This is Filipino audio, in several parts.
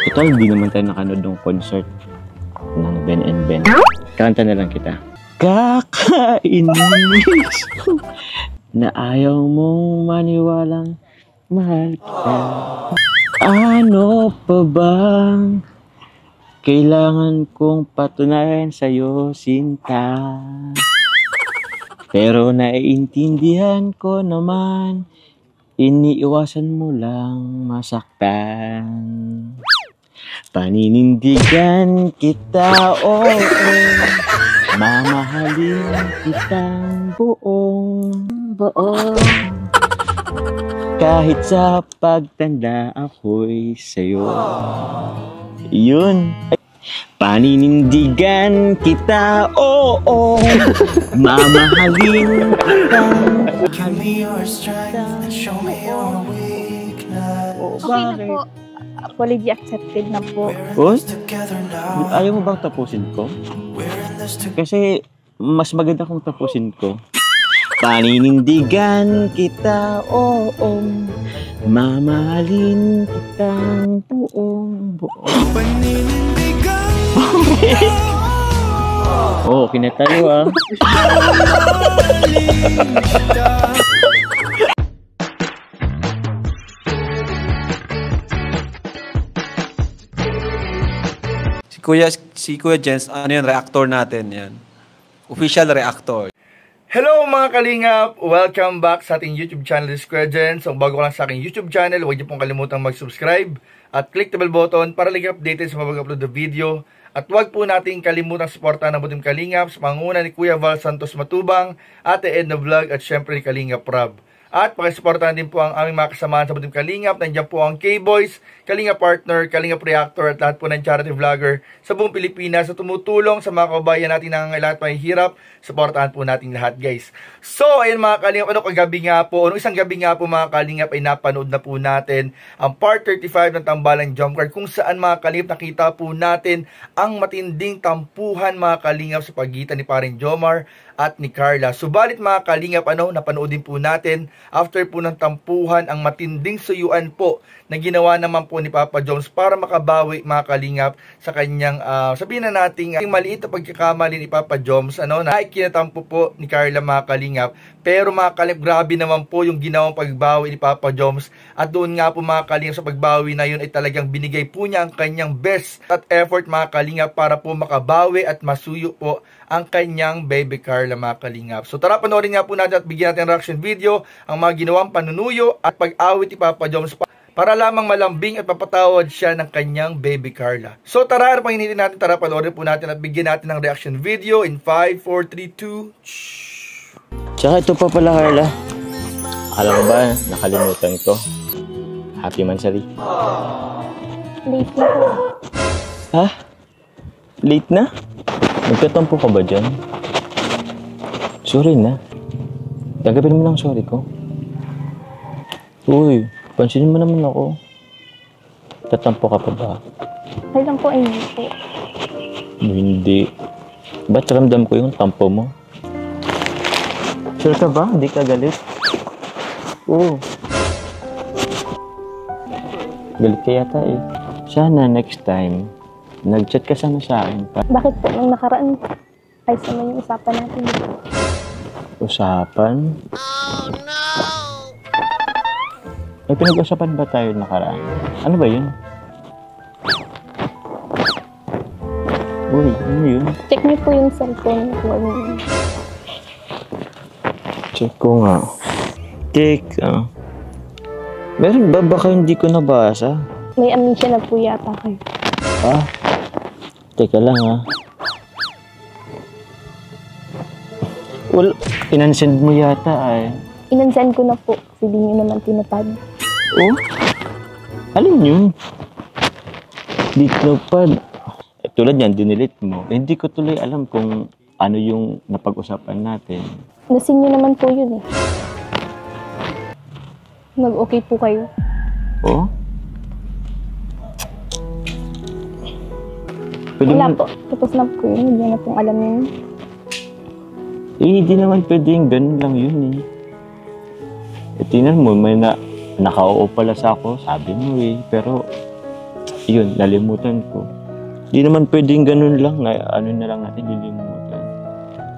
Ito, hindi naman tayo nakanood ng concert ng Ben and Ben. Kanta na lang kita. Kakainis na ayaw mong maniwalang mahal kita. Ano pa bang kailangan kong patunayan sa'yo, Sinta? Pero naiintindihan ko naman, iniiwasan mo lang masaktan. Paninindigan kita, oo, mamahalin kitang buong. Kahit sa pagtanda ako'y sa'yo. Yun. Paninindigan kita, oo, mamahalin kitang. Give me your strength and show me your weakness. Okay na po. Apology accepted na po. Uy, ayaw mo bang tapusin ko? Kasi mas maganda kung tapusin ko. Paninindigan kita, oo, mamahalin kitang buong. Paninindigan Oh, kinatayo ah. Si Kuya Jens, ano yan, reactor natin yan. Official reactor. Hello mga kalingap! Welcome back sa ating YouTube channel, this is Kuya Jens. So bago ka lang sa aking YouTube channel, huwag niyo pong kalimutang mag-subscribe at click the bell button para lagi updated sa mga upload na video. At huwag po nating kalimutang suportahan ng Butim Kalingap sa pangunguna ni Kuya Val Santos Matubang, Ate Edna Vlog at syempre ni Kalingap Rob. At pakisuportahan din po ang aming mga kasamahan sa Butim Kalingap. Nandiyan po ang K-Boys, Kalingap Partner, Kalingap Reactor at lahat po ng charity vlogger sa buong Pilipinas na tumutulong sa mga kababayan natin na lahat may hirap. Suportahan po natin lahat, guys. So, ayun mga Kalingap, kagabi nga po, isang gabi nga po mga Kalingap ay napanood na po natin ang part 35 ng Tambalang Jump Card kung saan mga Kalingap nakita po natin ang matinding tampuhan mga Kalingap sa pagitan ni Paring Jomar at ni Carla. Subalit mga Kalingap, napanood din po natin after po ng tampuhan ang matinding suyuan po na ginawa naman po ni Papa Joms para makabawi mga Kalingap sa kanyang sabihin na natin maliit na pagkakamali ni Papa Joms na kinatampo po ni Carla mga Kalingap. Pero mga Kalingap, grabe naman po yung ginawang pagbawi ni Papa Joms at doon nga po mga Kalingap sa pagbawi na yun ay talagang binigay po niya ang kanyang best at effort mga Kalingap para po makabawi at masuyo po ang kanyang baby Carla mga Kalingap. So tara, panoorin nga po natin at bigyan natin reaction video ang mga ginawang panunuyo at pag-awit ni Papa Joms para lamang malambing at papatawad siya ng kanyang baby Carla. So tara, pang hinitin natin, tara panoorin po natin at bigyan natin ng reaction video in 5, 4, 3, 2. Tsaka ito pa pala, Carla. Alam mo ba, nakalimutan ko. Happy Mansari. Late na po. Ha? Late na? Nagtatampo ka ba dyan? Sorry na. Gagawin mo lang sorry ko. Uy, pansinin mo naman ako. Tatampo ka pa ba? Ay lang po, ay hindi po. Hindi. Ba't ramdam ko yung tampo mo? Sure ka ba? Hindi ka galit? Oo. Galit ka yata eh. Sana next time, nag-chat ka sana sa akin. Bakit po nung nakaraan? Ay, sama yung usapan natin. Usapan? Oh no! May pinag-usapan ba tayo nakaraan? Ano ba yun? Uy, ano yun? Check niyo po yung cellphone ko. Check ko nga. Teka. Meron ba? Baka hindi ko nabasa. May amnesia na po yata kayo. Ah? Teka lang ha. Well, inansend mo yata ay. Inansend ko na po. Kasi di nyo naman tinupad. Oh? Alin yun? Di tinupad. Tulad yan, dinilit mo. Hindi ko tuloy alam kung ano yung napag-usapan natin. Nasin nyo naman po yun eh. Nag-okay po kayo. Oh? Wala po. Tapos na po yun. Hindi na pong alam yun. Eh, hindi naman pwedeng ganun lang yun eh. E, tingnan mo, may nakauo pala sa ako, sabi mo eh. Pero, Yun, nalimutan ko. Di naman pwedeng ganun lang, na ano na lang natin lilimutan.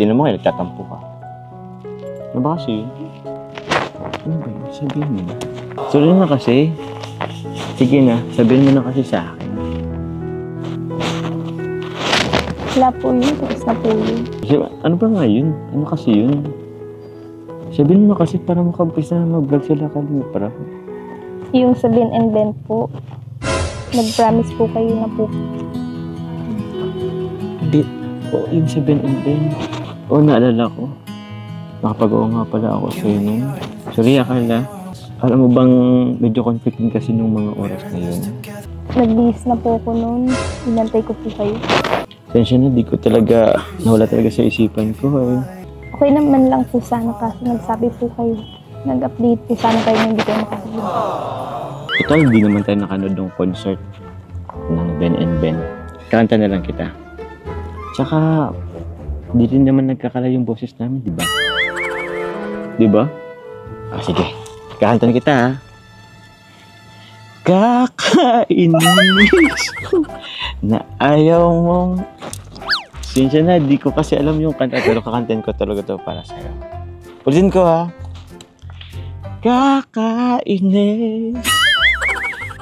Tingnan mo kayo, nagtatampo ka. Ano ba kasi? Ano ba yun? Sabihin mo na. Sorry na kasi. Sige na, sabihin mo na kasi sa akin. Wala po yun. Tapos na po yun. Kasi, ano ba nga yun? Ano kasi yun? Sabihin mo na kasi para makampisa na mag-vlog sila Kalingap para. Yung sa Ben and Ben po, nag-promise po kayo na po. Hindi. O, yung sa Ben and Ben. O, naalala ko. Nakapag-oo nga pala ako sa'yo nun. Sorry, Akala. Alam mo bang medyo conflicting kasi nung mga oras na yun? Nagbihis na po ako noon. Inantay ko po kayo. Tensya na, di ko talaga, nawala talaga sa isipan ko. Eh. Okay naman lang po sana kasi nagsabi po kayo. Nag-update po sana kayo na hindi kayo makasabi. Total, di naman tayo nakanood ng concert ng Ben and Ben. Kanta na lang kita. Tsaka, di rin naman nagkakala yung boses namin, di ba? Di ba? Ah, sige. Kakanta na kita, ha? Kakainis na ayaw mong... Sinsya na, di ko kasi alam yung kanta, pero kakantin ko talaga to para sa'yo. Ulitin ko, ha? Kakainis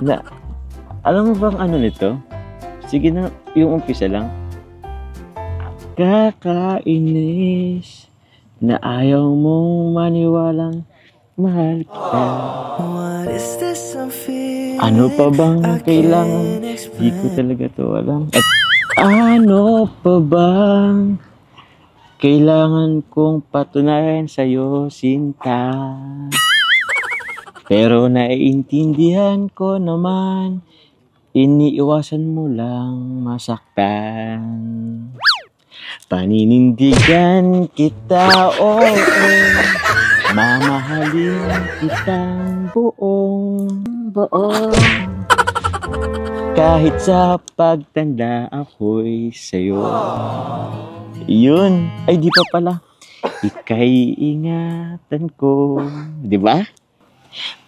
na... Alam mo bang ano nito? Sige na, yung umpisa lang. Kakainis na ayaw mong maniwalang mahal kita. What is this I'm feeling? Ano pa bang kailangan? Di ko talaga to alam. At ano pa bang kailangan kong patunayan sa'yo, Sinta? Pero naiintindihan ko naman, iniiwasan mo lang masaktan. Paninindigan kita, oo. Mamahalin kitang buong. Kahit sa pagtanda ako'y sa'yo. Yun. Ay, di pa pala. Ika'y ingatan ko. Di ba?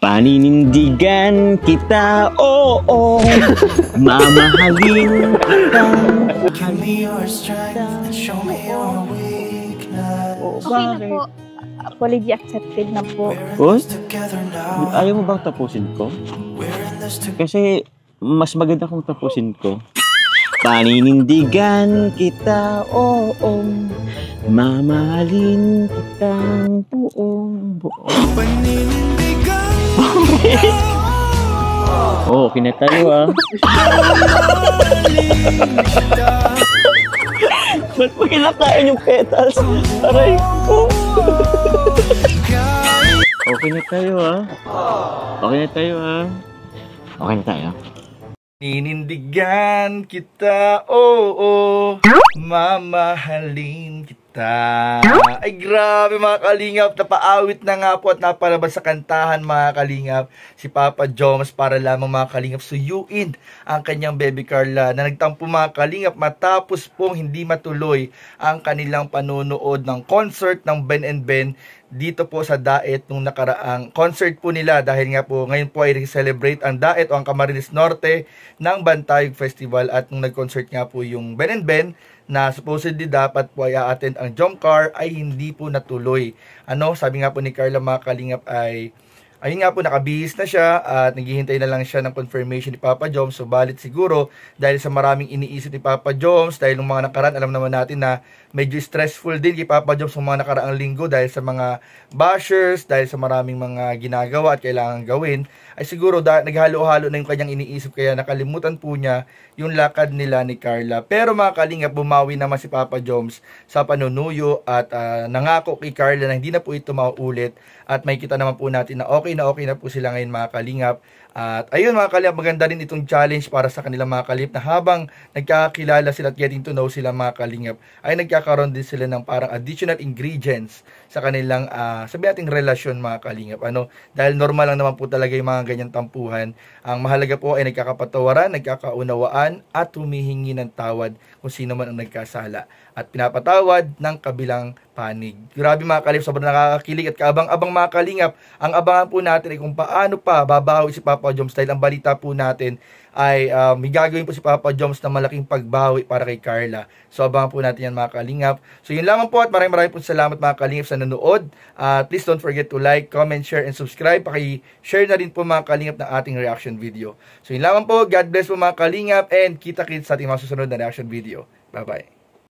Paninindigan kita, oo. Mamahalin kitang. Give me your strength and show me your weakness. Okay na po. Apology accepted na po. Oy, Together now, ayaw mo bang tapusin ko? we're in this together. Kasi mas maganda kung tapusin ko. Paninindigan kita, oo. Mamahalin kitang buong. Paninindigan Oh, kinatayo ah. Ba't mo kinakain yung petals? Aray ko. Okay na tayo ah. Okay na tayo ah. Okay na tayo. Ninindigan kita, oo, mamahalin kita. Ay grabe mga kalingap, napaawit na nga po at napalabas sa kantahan mga kalingap si Papa Joms para lamang mga kalingap suyuin ang kanyang baby Carla na nagtampo mga kalingap matapos pong hindi matuloy ang kanilang panonood ng concert ng Ben and Ben dito po sa Daet nung nakaraang concert po nila dahil nga po ngayon po ay celebrate ang Daet o ang Camarines Norte ng Bantayog Festival at nung nag-concert nga po yung Ben and Ben na supposedly dapat po ay a-attend ang Jomcar ay hindi po natuloy. Ano, sabi nga po ni Carla mga kalingap ay ayun nga po, nakabihis na siya at naghihintay na lang siya ng confirmation ni Papa Joms. Subalit siguro, dahil sa maraming iniisip ni Papa Joms, dahil nung mga nakaraan, alam naman natin na medyo stressful din kay Papa Joms ng mga nakaraang linggo dahil sa mga bashers, dahil sa maraming mga ginagawa at kailangan gawin, ay siguro naghalo-halo na yung kanyang iniisip kaya nakalimutan po niya yung lakad nila ni Carla. Pero mga kalingap, bumawi naman si Papa Joms sa panunuyo at nangako kay Carla na hindi na po ito mauulit at may kita naman po natin na okay na po sila ngayon mga kalingap. At ayun mga kalingap, maganda rin itong challenge para sa kanilang mga kalingap na habang nagkakakilala sila at getting to know sila mga kalingap ay nagkakaroon din sila ng parang additional ingredients sa kanilang sabi nating relasyon mga kalingap. Ano? Dahil normal lang naman po talaga yung mga ganyan tampuhan. Ang mahalaga po ay nagkakapatawaran, nagkakaunawaan at humihingi ng tawad kung sino man ang nagkasala at pinapatawad ng kabilang panig. Grabe mga kalingap, sobrang nakakakilig at kaabang-abang mga kalingap. Ang abangan po natin ay kung paano pa babawi si Papa Papa Joms dahil ang balita po natin ay may gagawin po si Papa Joms na malaking pagbawi para kay Carla. So abangan po natin yan mga kalingap. So yun lamang po at maraming po salamat mga kalingap sa nanood. Please don't forget to like, comment, share, and subscribe. Paki-share na rin po mga kalingap ng ating reaction video. So yun lamang po. God bless po mga kalingap and kita-kits sa ating mga susunod na reaction video. Bye-bye.